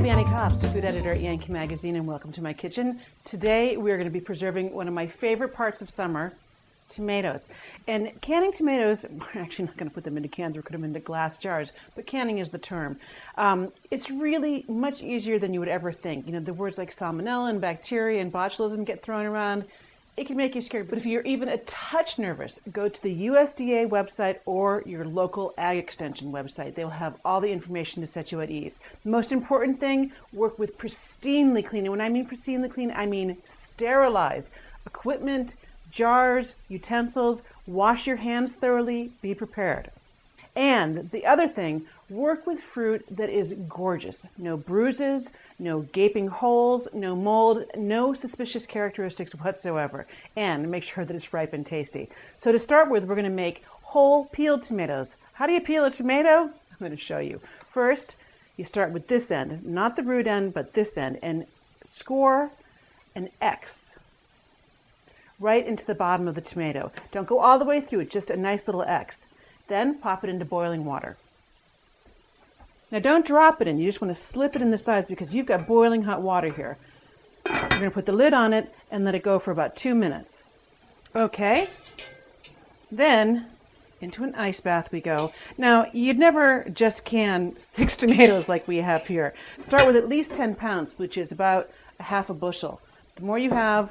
I'm Annie Copps, food editor at Yankee Magazine, and welcome to my kitchen. Today we are going to be preserving one of my favorite parts of summer, tomatoes. And canning tomatoes, we're actually not going to put them into cans or put them into glass jars, but canning is the term. It's really much easier than you would ever think. You know, the words like salmonella and bacteria and botulism get thrown around. It can make you scared, but if you're even a touch nervous, go to the USDA website or your local Ag Extension website. They will have all the information to set you at ease. The most important thing, work with pristinely clean. And when I mean pristinely clean, I mean sterilized equipment, jars, utensils. Wash your hands thoroughly, be prepared. And the other thing, work with fruit that is gorgeous. No bruises, no gaping holes, no mold, no suspicious characteristics whatsoever. And make sure that it's ripe and tasty. So to start with, we're going to make whole peeled tomatoes. How do you peel a tomato? I'm going to show you. First, you start with this end, not the root end, but this end, and score an X right into the bottom of the tomato. Don't go all the way through it, just a nice little X. Then pop it into boiling water. Now don't drop it in, you just want to slip it in the sides because you've got boiling hot water here. You're going to put the lid on it and let it go for about 2 minutes. Okay, then into an ice bath we go. Now you'd never just can 6 tomatoes like we have here. Start with at least 10 pounds, which is about a half a bushel. The more you have,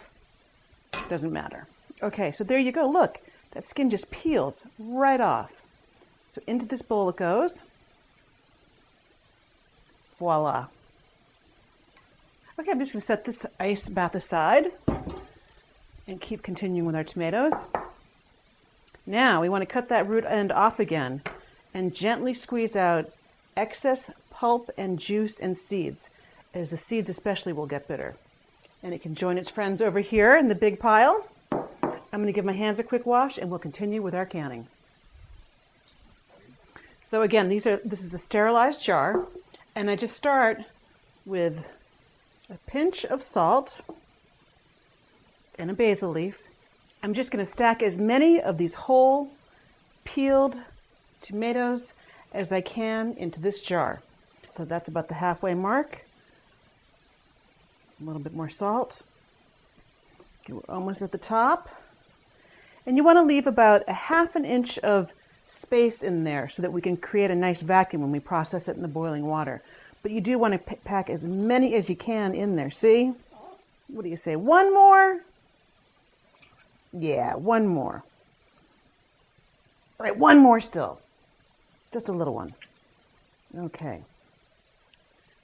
doesn't matter. Okay, so there you go, look, that skin just peels right off. So into this bowl it goes. Voila. Okay, I'm just going to set this ice bath aside and keep continuing with our tomatoes. Now we want to cut that root end off again and gently squeeze out excess pulp and juice and seeds, as the seeds especially will get bitter. And it can join its friends over here in the big pile. I'm going to give my hands a quick wash and we'll continue with our canning. So again, this is a sterilized jar, and I just start with a pinch of salt and a basil leaf. I'm just going to stack as many of these whole peeled tomatoes as I can into this jar. So that's about the halfway mark. A little bit more salt. Okay, we're almost at the top. And you want to leave about 1/2 inch of space in there so that we can create a nice vacuum when we process it in the boiling water. But you do want to pack as many as you can in there. See? What do you say? One more? Yeah, one more. All right, one more still. Just a little one. Okay.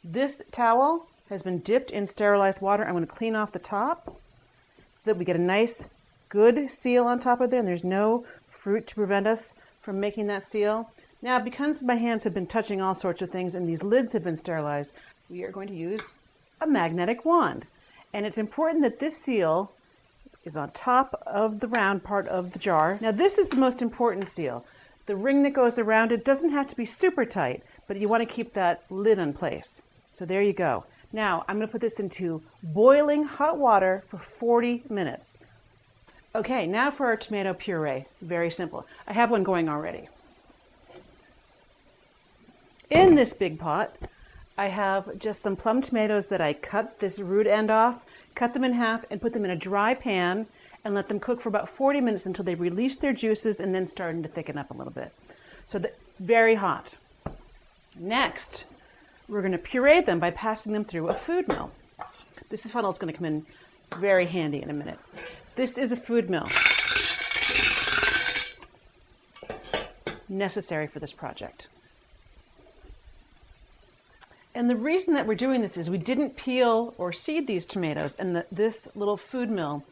This towel has been dipped in sterilized water. I'm going to clean off the top so that we get a nice, good seal on top of there, and there's no fruit to prevent us from making that seal. Now, because my hands have been touching all sorts of things and these lids have been sterilized, we are going to use a magnetic wand. And it's important that this seal is on top of the round part of the jar. Now, this is the most important seal. The ring that goes around it doesn't have to be super tight, but you want to keep that lid in place. So there you go. Now, I'm going to put this into boiling hot water for 40 minutes. Okay, now for our tomato puree. Very simple. I have one going already. In this big pot, I have just some plum tomatoes that I cut this root end off, cut them in half, and put them in a dry pan and let them cook for about 40 minutes until they release their juices and then starting to thicken up a little bit. So very hot. Next, we're going to puree them by passing them through a food mill. This is funnel is going to come in very handy in a minute. This is a food mill necessary for this project. And the reason that we're doing this is we didn't peel or seed these tomatoes, and this little food mill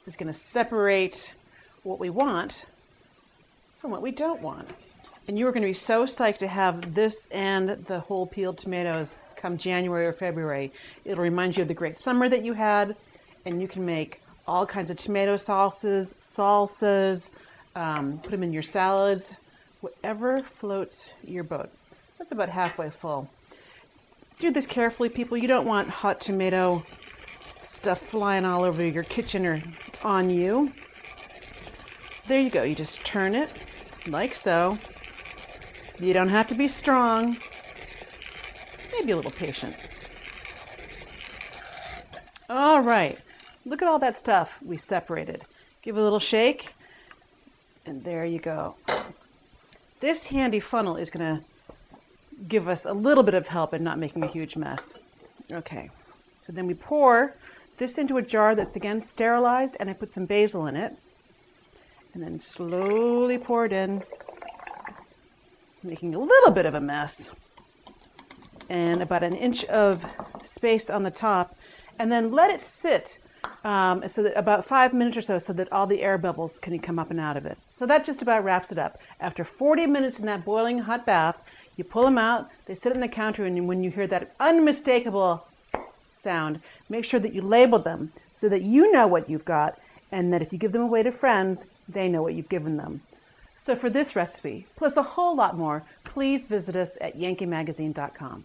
is going to separate what we want from what we don't want. And you are going to be so psyched to have this and the whole peeled tomatoes come January or February. It'll remind you of the great summer that you had, and you can make all kinds of tomato salsas, put them in your salads, whatever floats your boat. That's about halfway full. Do this carefully, people. You don't want hot tomato stuff flying all over your kitchen or on you. So there you go. You just turn it like so. You don't have to be strong. Maybe a little patient. All right, look at all that stuff we separated. Give it a little shake, and there you go. This handy funnel is going to give us a little bit of help in not making a huge mess. Okay, so then we pour this into a jar that's again sterilized, and I put some basil in it, and then slowly pour it in, making a little bit of a mess, and about an inch of space on the top, and then let it sit so that about 5 minutes or so that all the air bubbles can come up and out of it. So that just about wraps it up. After 40 minutes in that boiling hot bath, you pull them out, they sit on the counter, and when you hear that unmistakable sound, make sure that you label them so that you know what you've got, and that if you give them away to friends, they know what you've given them. So for this recipe, plus a whole lot more, please visit us at yankeemagazine.com.